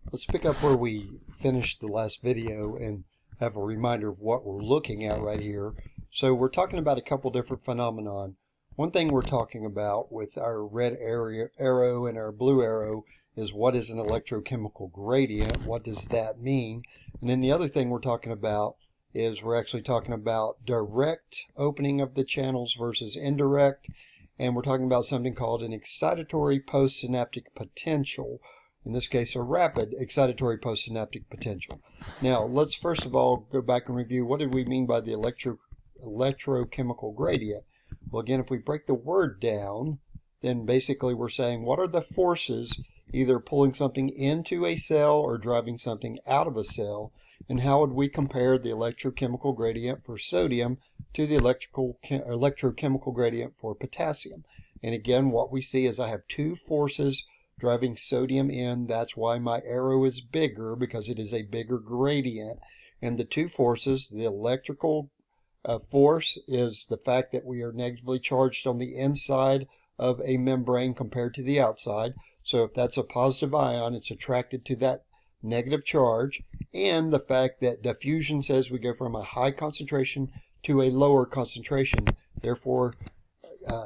Let's pick up where we finished the last video and have a reminder of what we're looking at right here. So we're talking about a couple different phenomenon. One thing we're talking about with our red arrow and our blue arrow is what is an electrochemical gradient? What does that mean? And then the other thing we're talking about is we're actually talking about direct opening of the channels versus indirect. And we're talking about something called an excitatory postsynaptic potential. In this case, a rapid excitatory postsynaptic potential. Now, let's first of all go back and review what did we mean by the electrochemical gradient. Well, again, if we break the word down, then basically we're saying what are the forces either pulling something into a cell or driving something out of a cell, and how would we compare the electrochemical gradient for sodium to the electrochemical gradient for potassium. And again, what we see is I have two forces driving sodium in. That's why my arrow is bigger, because it is a bigger gradient. And the two forces, the electrical force is the fact that we are negatively charged on the inside of a membrane compared to the outside. So if that's a positive ion, it's attracted to that negative charge. And the fact that diffusion says we go from a high concentration to a lower concentration. Therefore,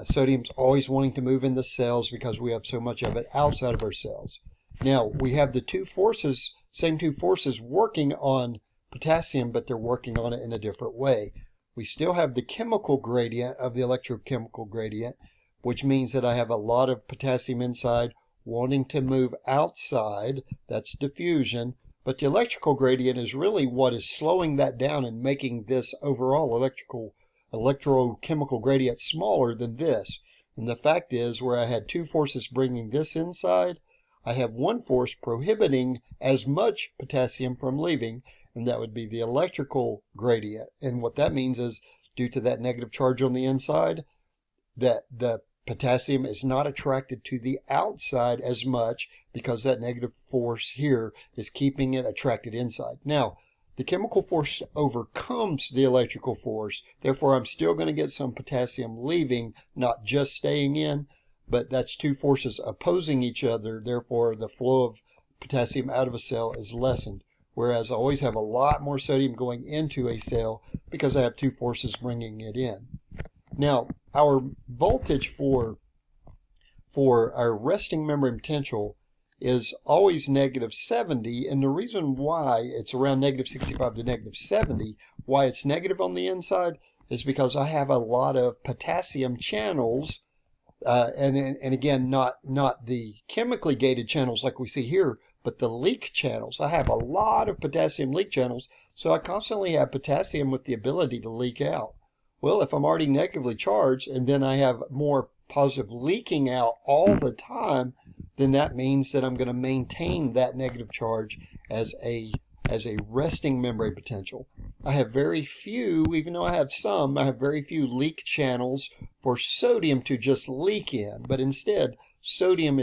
sodium's always wanting to move in the cells because we have so much of it outside of our cells. Now, we have the two forces, same two forces working on potassium, but they're working on it in a different way. We still have the chemical gradient of the electrochemical gradient, which means that I have a lot of potassium inside wanting to move outside. That's diffusion. But the electrical gradient is really what is slowing that down and making this overall electrochemical gradient smaller than this. And the fact is, where I had two forces bringing this inside, I have one force prohibiting as much potassium from leaving, and that would be the electrical gradient. And what that means is, due to that negative charge on the inside, that the potassium is not attracted to the outside as much because that negative force here is keeping it attracted inside. Now, the chemical force overcomes the electrical force. Therefore, I'm still going to get some potassium leaving, not just staying in, but that's two forces opposing each other. Therefore, the flow of potassium out of a cell is lessened. Whereas I always have a lot more sodium going into a cell because I have two forces bringing it in. Now, our voltage for our resting membrane potential is always negative 70, and the reason why it's around negative 65 to negative 70, why it's negative on the inside, is because I have a lot of potassium channels, and again, not the chemically gated channels like we see here, but the leak channels. I have a lot of potassium leak channels, so I constantly have potassium with the ability to leak out. Well, if I'm already negatively charged and then I have more positive leaking out all the time, then that means that I'm going to maintain that negative charge as a resting membrane potential. I have very few, even though I have some, I have very few leak channels for sodium to just leak in. But instead, sodium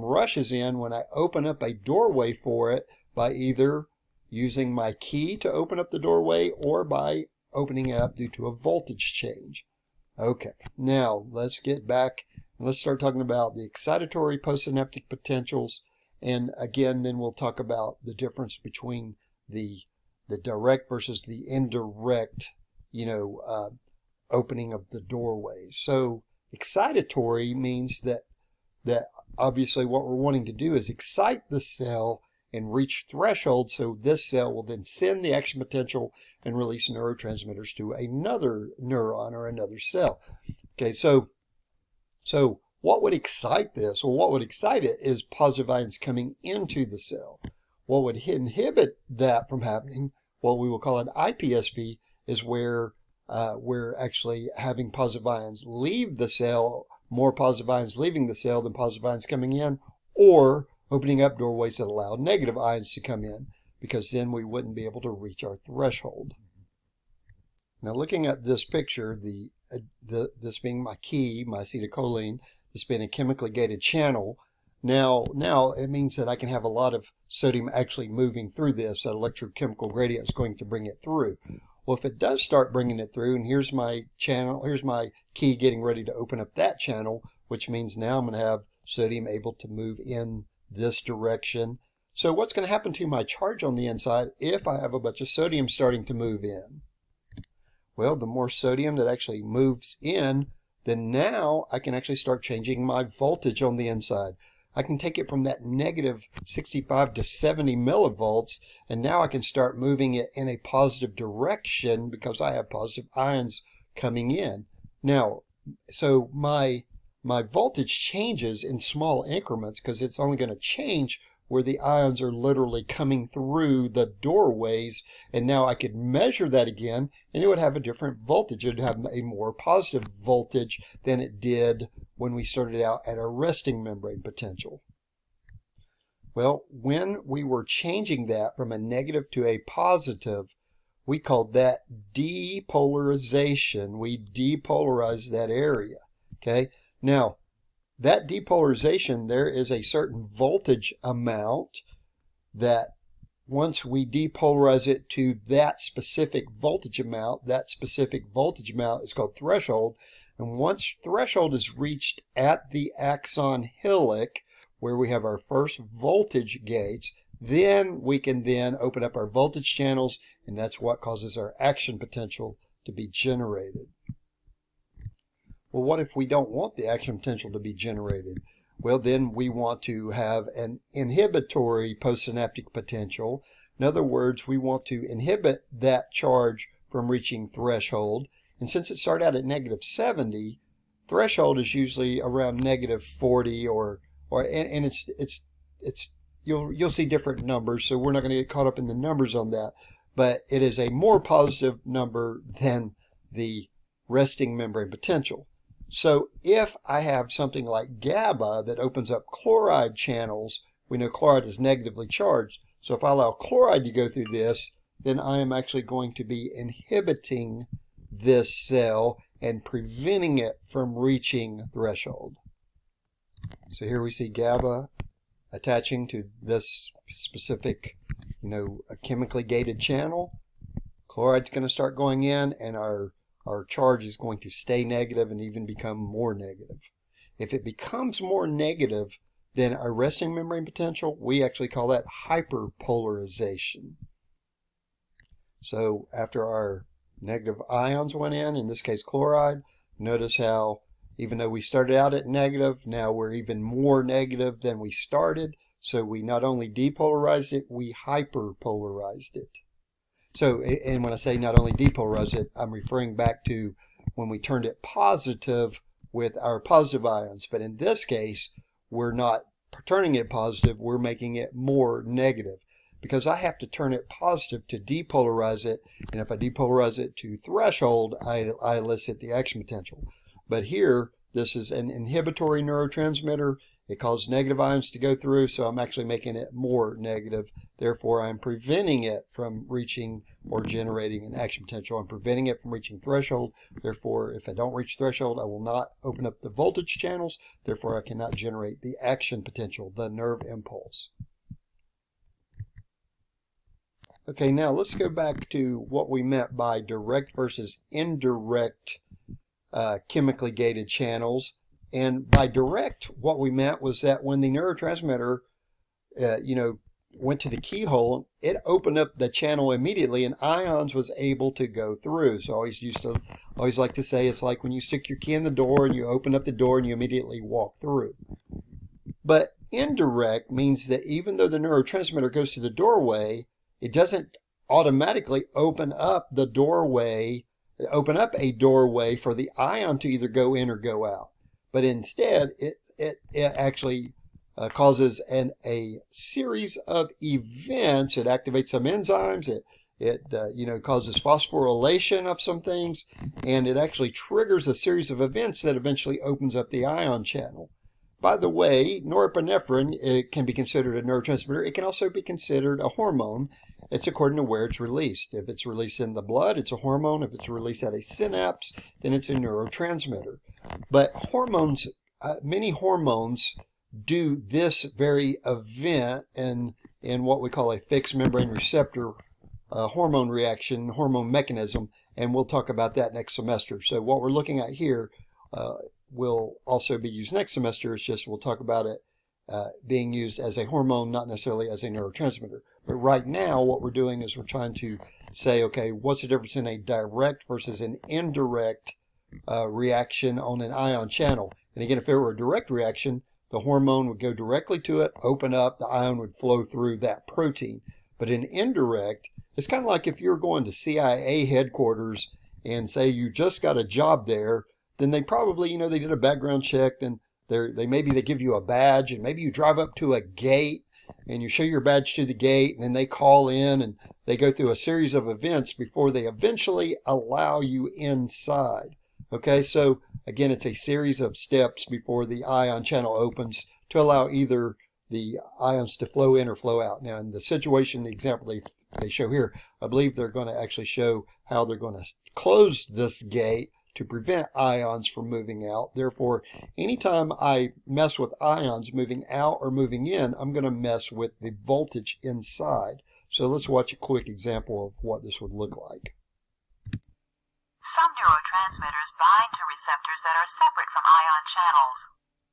rushes in when I open up a doorway for it by either using my key to open up the doorway or by opening it up due to a voltage change. Okay, now let's get back and let's start talking about the excitatory postsynaptic potentials. And again, then we'll talk about the difference between the direct versus the indirect, opening of the doorways. So excitatory means that obviously what we're wanting to do is excite the cell and reach threshold, so this cell will then send the action potential and release neurotransmitters to another neuron or another cell. Okay, so what would excite this? Well, what would excite it is positive ions coming into the cell. What would inhibit that from happening, what we will call an EPSP, is where we're actually having positive ions leave the cell, more positive ions leaving the cell than positive ions coming in, or opening up doorways that allow negative ions to come in, because then we wouldn't be able to reach our threshold. Now, looking at this picture, this being my key, my acetylcholine, this being a chemically gated channel, now it means that I can have a lot of sodium actually moving through this. That electrochemical gradient is going to bring it through. Well, if it does start bringing it through, and here's my channel, here's my key getting ready to open up that channel, which means now I'm going to have sodium able to move in this direction. So what's going to happen to my charge on the inside if I have a bunch of sodium starting to move in? Well, the more sodium that actually moves in, then now I can actually start changing my voltage on the inside. I can take it from that negative 65 to 70 millivolts, and now I can start moving it in a positive direction because I have positive ions coming in. Now, so my voltage changes in small increments because it's only going to change where the ions are literally coming through the doorways, and now I could measure that again, and it would have a different voltage. It would have a more positive voltage than it did when we started out at our resting membrane potential. Well, when we were changing that from a negative to a positive, we called that depolarization. We depolarized that area. Okay, now that depolarization, there is a certain voltage amount that once we depolarize it to that specific voltage amount is called threshold. And once threshold is reached at the axon hillock, where we have our first voltage gates, then we can then open up our voltage channels, and that's what causes our action potential to be generated. Well, what if we don't want the action potential to be generated? Well, then we want to have an inhibitory postsynaptic potential. In other words, we want to inhibit that charge from reaching threshold. And since it started out at negative 70, threshold is usually around negative 40 and it's you'll see different numbers, so we're not going to get caught up in the numbers on that, but it is a more positive number than the resting membrane potential. So if I have something like GABA that opens up chloride channels, we know chloride is negatively charged. So if I allow chloride to go through this, then I am actually going to be inhibiting this cell and preventing it from reaching threshold. So here we see GABA attaching to this specific, a chemically gated channel. Chloride's going to start going in, and our charge is going to stay negative and even become more negative. If it becomes more negative than our resting membrane potential, we actually call that hyperpolarization. So after our negative ions went in this case chloride, notice how even though we started out at negative, now we're even more negative than we started. So we not only depolarized it, we hyperpolarized it. So, and when I say not only depolarize it, I'm referring back to when we turned it positive with our positive ions. But in this case, we're not turning it positive, we're making it more negative. Because I have to turn it positive to depolarize it. And if I depolarize it to threshold, I elicit the action potential. But here, this is an inhibitory neurotransmitter. It causes negative ions to go through, so I'm actually making it more negative. Therefore, I'm preventing it from reaching or generating an action potential. I'm preventing it from reaching threshold. Therefore, if I don't reach threshold, I will not open up the voltage channels. Therefore, I cannot generate the action potential, the nerve impulse. Okay, now let's go back to what we meant by direct versus indirect chemically gated channels. And by direct, what we meant was that when the neurotransmitter, went to the keyhole, it opened up the channel immediately, and ions was able to go through. So I always like to say it's like when you stick your key in the door and you open up the door and you immediately walk through. But indirect means that even though the neurotransmitter goes to the doorway, it doesn't automatically open up a doorway for the ion to either go in or go out. But instead, it actually causes a series of events. It activates some enzymes. It causes phosphorylation of some things, and it actually triggers a series of events that eventually opens up the ion channel. By the way, norepinephrine, it can be considered a neurotransmitter. It can also be considered a hormone. It's according to where it's released. If it's released in the blood, it's a hormone. If it's released at a synapse, then it's a neurotransmitter. But hormones, many hormones do this very event in what we call a fixed membrane receptor hormone reaction, hormone mechanism, and we'll talk about that next semester. So what we're looking at here will also be used next semester. It's just we'll talk about it being used as a hormone, not necessarily as a neurotransmitter. But right now, what we're doing is we're trying to say, okay, what's the difference in a direct versus an indirect reaction on an ion channel? And again, if it were a direct reaction, the hormone would go directly to it, open up, the ion would flow through that protein. But in indirect, it's kind of like if you're going to CIA headquarters and say you just got a job there, then they probably, they did a background check, and maybe they give you a badge, and maybe you drive up to a gate and you show your badge to the gate, and then they call in and they go through a series of events before they eventually allow you inside. Okay, so again, it's a series of steps before the ion channel opens to allow either the ions to flow in or flow out. Now, in the situation, the example they show here, I believe they're going to actually show how they're going to close this gate to prevent ions from moving out. Therefore, anytime I mess with ions moving out or moving in, I'm going to mess with the voltage inside. So let's watch a quick example of what this would look like. Some neurotransmitters bind to receptors that are separate from ion channels.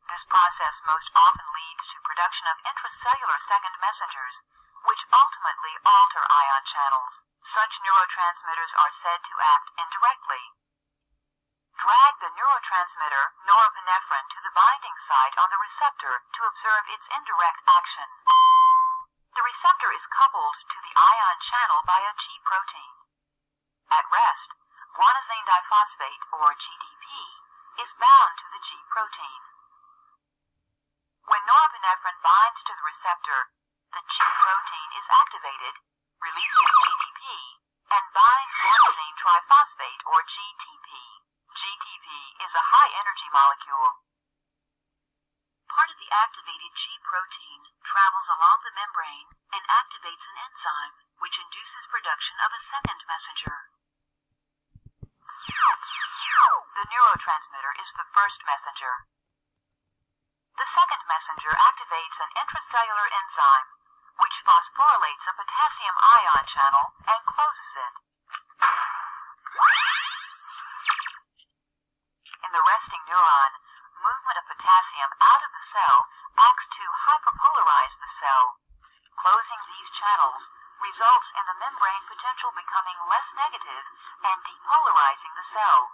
This process most often leads to production of intracellular second messengers, which ultimately alter ion channels. Such neurotransmitters are said to act indirectly. Drag the neurotransmitter norepinephrine to the binding site on the receptor to observe its indirect action. The receptor is coupled to the ion channel by a G protein. At rest, guanosine diphosphate, or GDP, is bound to the G protein. When norepinephrine binds to the receptor, the G protein is activated, releases GDP, and binds guanosine triphosphate, or GTP. GTP is a high-energy molecule. Part of the activated G protein travels along the membrane and activates an enzyme, which induces production of a second messenger. The neurotransmitter is the first messenger. The second messenger activates an intracellular enzyme, which phosphorylates a potassium ion channel and closes it. In the resting neuron, movement of potassium out of the cell acts to hyperpolarize the cell. Closing these channels results in the membrane potential becoming less negative and depolarizing the cell.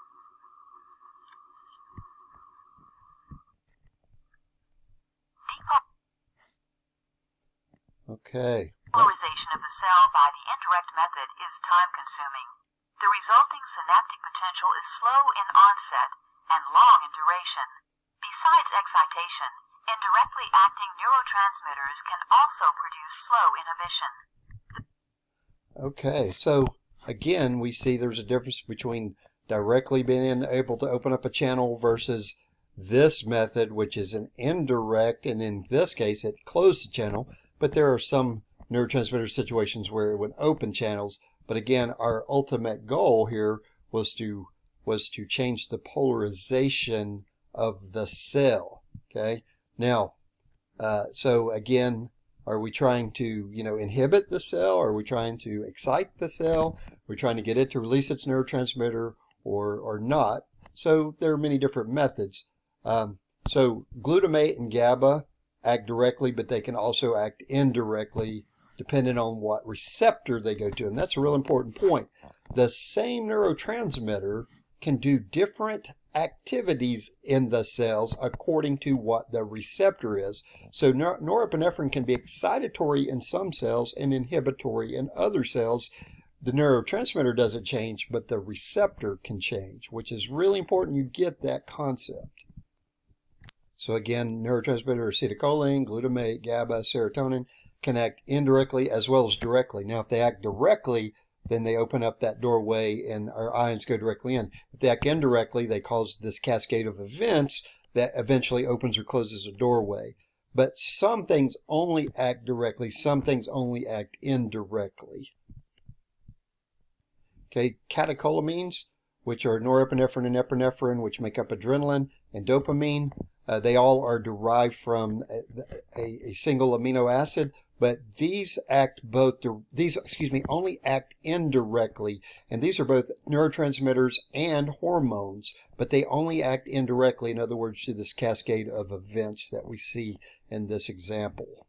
Okay. Depolarization of the cell by the indirect method is time-consuming. The resulting synaptic potential is slow in onset and long in duration. Besides excitation, indirectly acting neurotransmitters can also produce slow inhibition. Okay, so again, we see there's a difference between directly being able to open up a channel versus this method, which is an indirect, and in this case, it closed the channel. But there are some neurotransmitter situations where it would open channels. But again, our ultimate goal here was to change the polarization of the cell. Okay. Now, so again, are we trying to, inhibit the cell? Are we trying to excite the cell? We're trying to get it to release its neurotransmitter or not. So there are many different methods. So glutamate and GABA act directly, but they can also act indirectly depending on what receptor they go to. And that's a real important point. The same neurotransmitter can do different activities in the cells according to what the receptor is. So norepinephrine can be excitatory in some cells and inhibitory in other cells. The neurotransmitter doesn't change, but the receptor can change, which is really important you get that concept. So again, neurotransmitter acetylcholine, glutamate, GABA, serotonin can act indirectly as well as directly. Now, if they act directly, then they open up that doorway and our ions go directly in. If they act indirectly, they cause this cascade of events that eventually opens or closes a doorway. But some things only act directly, some things only act indirectly. Okay, catecholamines, which are norepinephrine and epinephrine, which make up adrenaline, and dopamine, they all are derived from a single amino acid, but these only act indirectly, and these are both neurotransmitters and hormones, but they only act indirectly, in other words, to this cascade of events that we see in this example.